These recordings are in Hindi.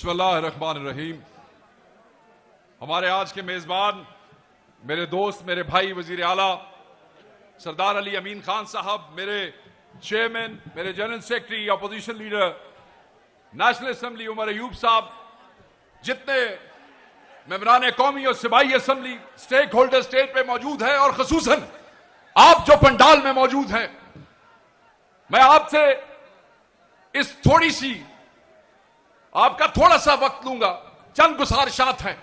बिस्मिल्लाहिर्रहमानिर्रहीम। हमारे आज के मेजबान मेरे दोस्त, मेरे भाई वजीर आला सरदार अली अमीन खान साहब, मेरे चेयरमैन, मेरे general secretary, opposition leader national assembly Umar Ayub साहब, जितने मेंबरान कौमी और सिपाही असेंबली स्टेक होल्डर स्टेज पे मौजूद है और खसूसन आप जो पंडाल में मौजूद हैं, मैं आपसे इस थोड़ी सी आपका थोड़ा सा वक्त लूंगा। चंद गुजारिशात हैं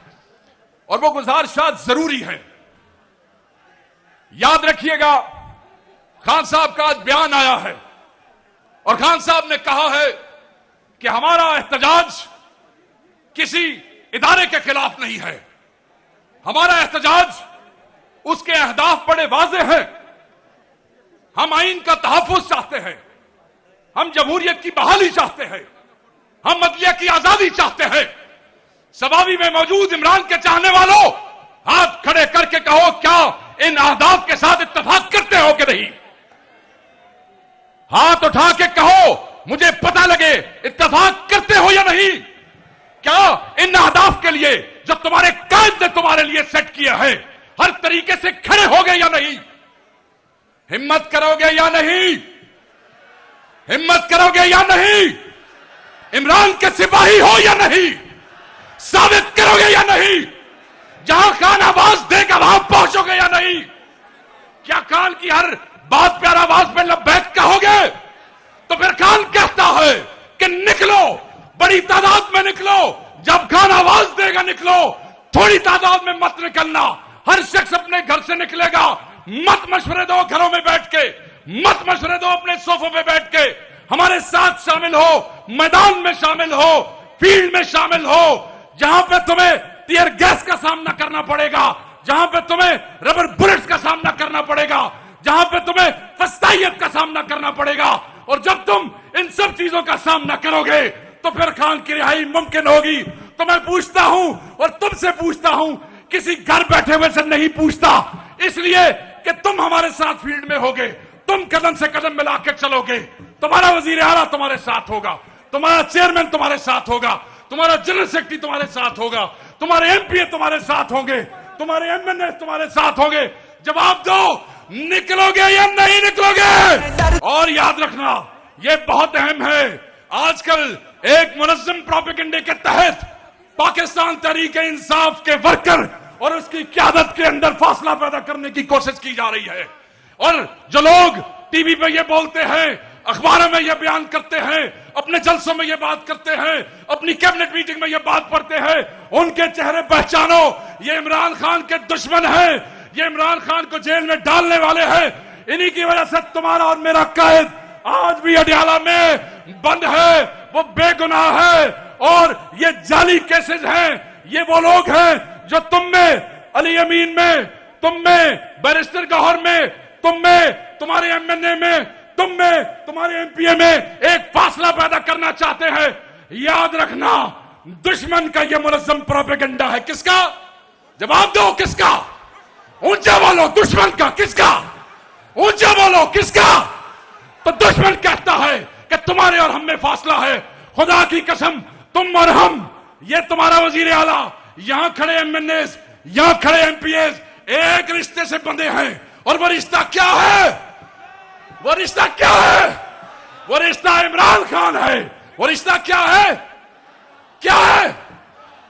और वो गुजारिशात जरूरी हैं। याद रखिएगा, खान साहब का आज बयान आया है और खान साहब ने कहा है कि हमारा एहतजाज किसी इदारे के खिलाफ नहीं है। हमारा एहतजाज, उसके अहदाफ बड़े वाज़े हैं। हम आइन का तहफ़्फ़ुज़ चाहते हैं, हम जमहूरियत की बहाली चाहते हैं, हम अदलिया की आजादी चाहते हैं। सभावी में मौजूद इमरान के चाहने वालों, हाथ खड़े करके कहो, क्या इन अहदाफ के साथ इत्तेफाक करते हो कि नहीं? हाथ उठा के कहो, मुझे पता लगे इत्तेफाक करते हो या नहीं। क्या इन अहदाफ के लिए जो तुम्हारे कायद ने तुम्हारे लिए सेट किया है, हर तरीके से खड़े हो गए या नहीं? हिम्मत करोगे या नहीं? हिम्मत करोगे या नहीं? इमरान के सिपाही हो या नहीं? साबित करोगे या नहीं? जहां खान आवाज देगा वहां पहुंचोगे या नहीं? क्या खान की हर बात पर आवाज पे लब्बैक कहोगे? तो फिर खान कहता है कि निकलो, बड़ी तादाद में निकलो। जब खान आवाज देगा निकलो, थोड़ी तादाद में मत निकलना। हर शख्स अपने घर से निकलेगा। मत मशवरे दो घरों में बैठ के, मत मशवरे दो अपने सोफों पे बैठ के। हमारे साथ शामिल हो, मैदान में शामिल हो, फील्ड में शामिल हो, जहां पे तुम्हें टीयर गैस का सामना करना पड़ेगा, जहां पे तुम्हें रबर बुलेट्स का सामना करना पड़ेगा, जहां पे तुम्हें फस्तायत का सामना करना पड़ेगा। और जब तुम इन सब चीजों का सामना करोगे तो फिर खान की रिहाई मुमकिन होगी। तो मैं पूछता हूं और तुमसे पूछता हूं, किसी घर बैठे हुए से नहीं पूछता, इसलिए कि तुम हमारे साथ फील्ड में होगे, तुम कदम से कदम मिला के चलोगे। तुम्हारा वजीर आला तुम्हारे साथ होगा, तुम्हारा चेयरमैन तुम्हारे साथ होगा, तुम्हारा जनरल सेक्रेटरी तुम्हारे साथ होगा, तुम्हारे एमपीए तुम्हारे साथ होंगे, तुम्हारे एमएनए तुम्हारे साथ होंगे। जवाब दो, निकलोगे या नहीं निकलोगे? और याद रखना, यह बहुत अहम है, आजकल एक मुनज़्ज़म प्रोपेगेंडे के तहत पाकिस्तान तहरीक इंसाफ के वर्कर और उसकी क़यादत के अंदर फासला पैदा करने की कोशिश की जा रही है। और जो लोग टीवी पे ये बोलते हैं, अखबारों में ये बयान करते हैं, अपने जलसों में ये बात करते हैं, अपनी कैबिनेट मीटिंग में ये बात पढ़ते हैं, उनके चेहरे पहचानो। ये इमरान खान के दुश्मन हैं, ये इमरान खान को जेल में डालने वाले हैं। इन्हीं की वजह से तुम्हारा और मेरा कायद आज भी अडियाला में बंद है, वो बेगुनाह है। और ये जाली केसेस हैं, ये वो लोग हैं जो तुम में, अली अमीन में, तुम में, बैरिस्टर गौहर में, तुम में, तुम्हारे एमएनए में, तुम में, तुम्हारे एमपीए में एक फासला पैदा करना चाहते हैं। याद रखना, दुश्मन का यह मुनज़्ज़म प्रोपेगेंडा है। किसका? जवाब दो, किसका? ऊंचा बोलो, दुश्मन का। किसका? ऊंचा बोलो, किसका? तो दुश्मन कहता है कि तुम्हारे और हम में फासला है। खुदा की कसम, तुम और हम, ये तुम्हारा वजीर आला, यहां खड़े एमएनए, यहां खड़े एमपीए एक रिश्ते से बंधे हैं। और वो रिश्ता क्या है? वो रिश्ता क्या है? वो रिश्ता इमरान खान है। वो रिश्ता क्या है? क्या है?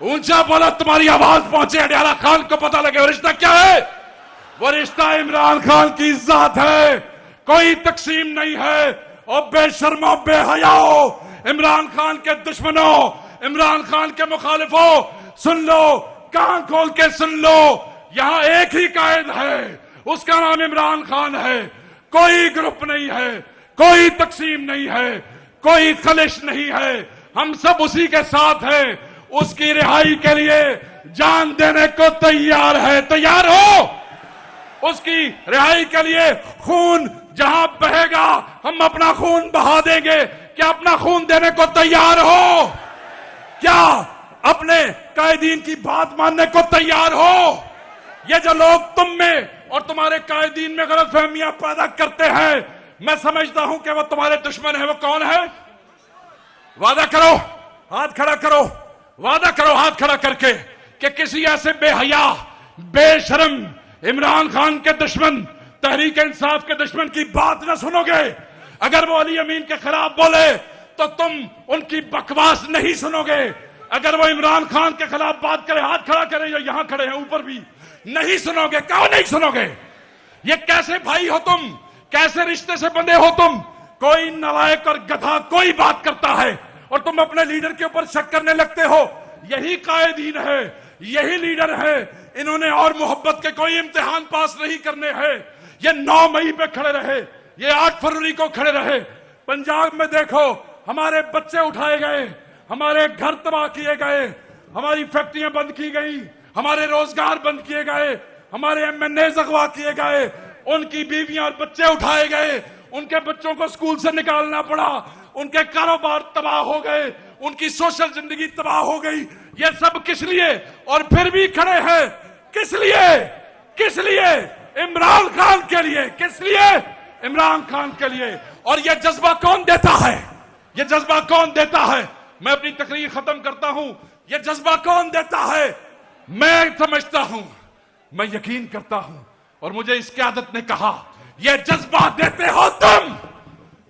ऊंचा बोला, तुम्हारी आवाज पहुंचे, अडियाला खान को पता लगे। वो रिश्ता क्या है? वो रिश्ता इमरान खान की इज्जत है, कोई तकसीम नहीं है। और बेशर्मो, बेहयाओ, इमरान खान के दुश्मनों, इमरान खान के मुखालिफों, सुन लो, कान खोल के सुन लो, यहां एक ही कायद है, उसका नाम इमरान खान है। कोई ग्रुप नहीं है, कोई तकसीम नहीं है, कोई खलिश नहीं है। हम सब उसी के साथ हैं। उसकी रिहाई के लिए जान देने को तैयार है। तैयार हो? उसकी रिहाई के लिए खून जहां बहेगा, हम अपना खून बहा देंगे। क्या अपना खून देने को तैयार हो? क्या अपने कायदीन की बात मानने को तैयार हो? ये जो लोग तुम में और तुम्हारे कायदीन में गलतफहमियां पैदा करते हैं, मैं समझता हूं कि वो तुम्हारे दुश्मन है। वो कौन है? वादा करो, हाथ खड़ा करो, वादा करो हाथ खड़ा करके कि किसी ऐसे बेहया बेशरम इमरान खान के दुश्मन, तहरीक इंसाफ के दुश्मन की बात न सुनोगे। अगर वो अली अमीन के खिलाफ बोले तो तुम उनकी बकवास नहीं सुनोगे। अगर वो इमरान खान के खिलाफ बात करे, हाथ खड़ा करे, जो यहां खड़े हैं ऊपर भी, नहीं सुनोगे। क्यों नहीं सुनोगे? ये कैसे भाई हो तुम? कैसे रिश्ते से बंधे हो तुम? कोई नालायक और गधा कोई बात करता है और तुम अपने लीडर के ऊपर शक करने लगते हो। यही कायदीन है, यही लीडर है। इन्होंने और मोहब्बत के कोई इम्तिहान पास नहीं करने हैं। ये 9 मई पे खड़े रहे, ये 8 फरवरी को खड़े रहे। पंजाब में देखो, हमारे बच्चे उठाए गए, हमारे घर तबाह किए गए, हमारी फैक्ट्रियां बंद की गई, हमारे रोजगार बंद किए गए, हमारे एमएनए अगवा किए गए, उनकी बीवियां और बच्चे उठाए गए, उनके बच्चों को स्कूल से निकालना पड़ा, उनके कारोबार तबाह हो गए, उनकी सोशल जिंदगी तबाह हो गई। ये सब किस लिए? और फिर भी खड़े हैं किस लिए? किस लिए? इमरान खान के लिए। किस लिए? इमरान खान के लिए। और ये जज्बा कौन देता है? ये जज्बा कौन देता है? मैं अपनी तकरीर खत्म करता हूं। ये जज्बा कौन देता है? मैं समझता हूं, मैं यकीन करता हूं, और मुझे इस क़यादत ने कहा, ये जज्बा देते हो तुम,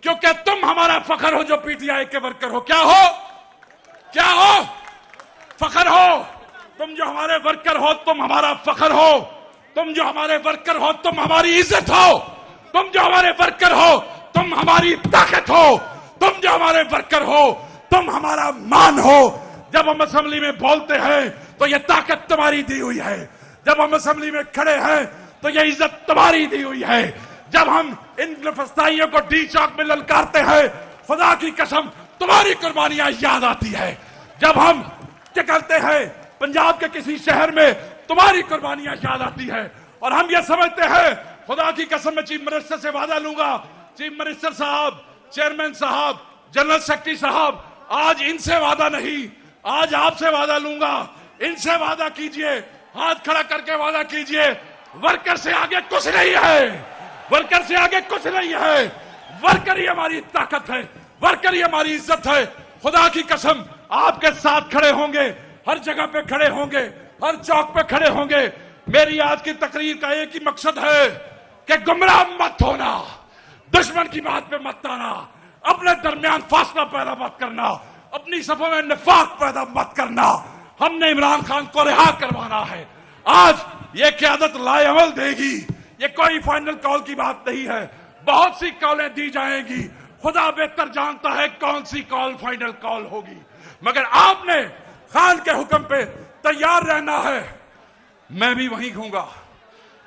क्योंकि तुम हमारा फखर हो जो पीटीआई के वर्कर हो। क्या हो? क्या हो? फखर हो। तुम जो हमारे वर्कर हो, तुम हमारा फखर हो। तुम जो हमारे वर्कर हो, तुम हमारी इज्जत हो। तुम जो हमारे वर्कर हो, तुम हमारी ताकत हो। तुम जो हमारे वर्कर हो, तुम हमारा मान हो। जब हम असेंबली में बोलते हैं तो यह ताकत तुम्हारी दी हुई है। जब हम असेंबली में खड़े हैं तो यह इज्जत तुम्हारी दी हुई है। जब हम इन फस्ताइयों को डी चौक में ललकारते हैं, खुदा की कसम तुम्हारी कुर्बानियां याद आती है। जब हम निकलते हैं पंजाब के किसी शहर में, तुम्हारी कुर्बानियां याद आती है। और हम ये समझते हैं, खुदा की कसम मैं चीफ मिनिस्टर से वादा लूंगा, चीफ मिनिस्टर साहब, चेयरमैन साहब, जनरल सेक्रेटरी साहब, आज इनसे वादा नहीं, आज आपसे वादा लूंगा। इनसे वादा कीजिए, हाथ खड़ा करके वादा कीजिए, वर्कर से आगे कुछ नहीं है। वर्कर से आगे कुछ नहीं है। वर्कर ही हमारी ताकत है, वर्कर ही हमारी इज्जत है। खुदा की कसम आपके साथ खड़े होंगे, हर जगह पे खड़े होंगे, हर चौक पे खड़े होंगे। मेरी आज की तकरीर का एक ही मकसद है कि गुमराह मत होना, दुश्मन की बात पे मत आना, अपने दरमियान फासला पैदा मत करना, अपनी सफों में निफाक पैदा मत करना। हमने इमरान खान को रिहा करवाना है। आज ये क़यादत लाएअमल देगी। ये कोई फाइनल कॉल की बात नहीं है, बहुत सी कॉलें दी जाएंगी। खुदा बेहतर जानता है कौन सी कॉल फाइनल कॉल होगी, मगर आपने खान के हुक्म पे तैयार रहना है। मैं भी वहीं होऊंगा,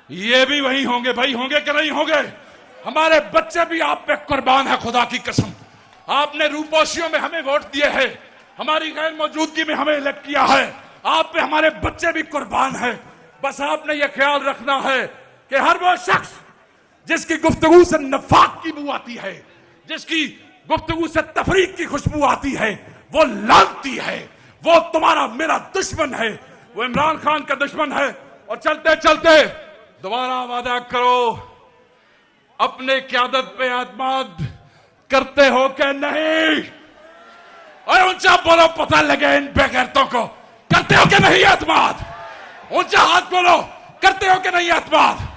ये भी वहीं होंगे। भाई होंगे कि नहीं होंगे? हमारे बच्चे भी आप पे कुर्बान है। खुदा की कसम, आपने रूपोशियों में हमें वोट दिए हैं, हमारी गैर मौजूदगी में हमें इलेक्ट किया है। आप पे हमारे बच्चे भी कुर्बान है। बस आपने ये ख्याल रखना है कि हर वो शख्स जिसकी गुफ्तगू से नफाक की बू आती है, जिसकी गुफ्तगू से तफरीक की खुशबू आती है, वो लानती है, वो तुम्हारा मेरा दुश्मन है, वो इमरान खान का दुश्मन है। और चलते चलते दोबारा वादा करो, अपने क़यादत पे एतमाद करते हो कि नहीं? और ऊंचा बोलो, पता लगे इन बेगैरतों को, करते हो कि नहीं एतमाद? ऊंचा हाथ बोलो, करते हो कि नहीं एतमाद?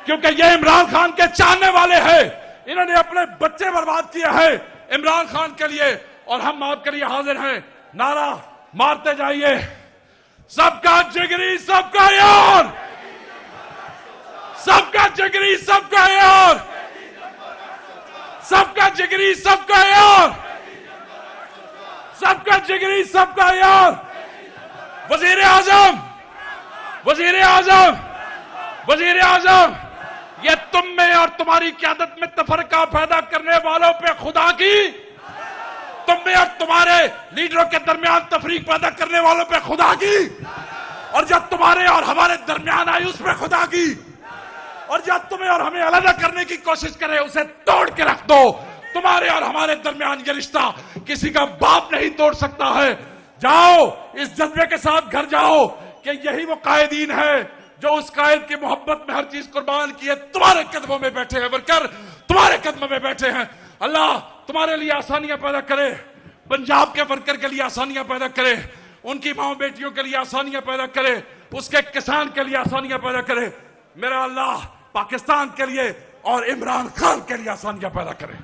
क्योंकि ये इमरान खान के चाहने वाले हैं। इन्होंने अपने बच्चे बर्बाद किए हैं इमरान खान के लिए, और हम आपके लिए हाजिर हैं। नारा मारते जाइए, सबका जिगरी सबका यार, सबका जिगरी सबका यार, सबका जिगरी सबका यार, सबका जिगरी सबका यार। वजीर आजम, वजीर आजम, वजीर आजम, ये तुम में और तुम्हारी क़यादत में तफरका पैदा करने वालों पे खुदा की, तुम में और तुम्हारे लीडरों के दरमियान तफरीक पैदा करने वालों पे खुदा की, और जब तुम्हारे और हमारे दरमियान आई उस पे खुदा की, और जब तुम्हें और हमें अलग करने की कोशिश करे उसे तोड़ के रख दो। तुम्हारे और हमारे दरमियान ये रिश्ता किसी का बाप नहीं तोड़ सकता है। जाओ, इस जज्बे के साथ घर जाओ कि यही वो कायदीन है जो उस कायद की मोहब्बत में हर चीज कुर्बान की है। तुम्हारे कदमों में बैठे हैं वर्कर, तुम्हारे कदमों में बैठे हैं। अल्लाह तुम्हारे लिए आसानियां पैदा करे, पंजाब के वर्कर के लिए आसानियां पैदा करे। उनकी माओ बेटियों के लिए आसानियां पैदा करे, उसके किसान के लिए आसानियां पैदा करे। मेरा अल्लाह पाकिस्तान के लिए और इमरान खान के लिए आसानियां पैदा करे।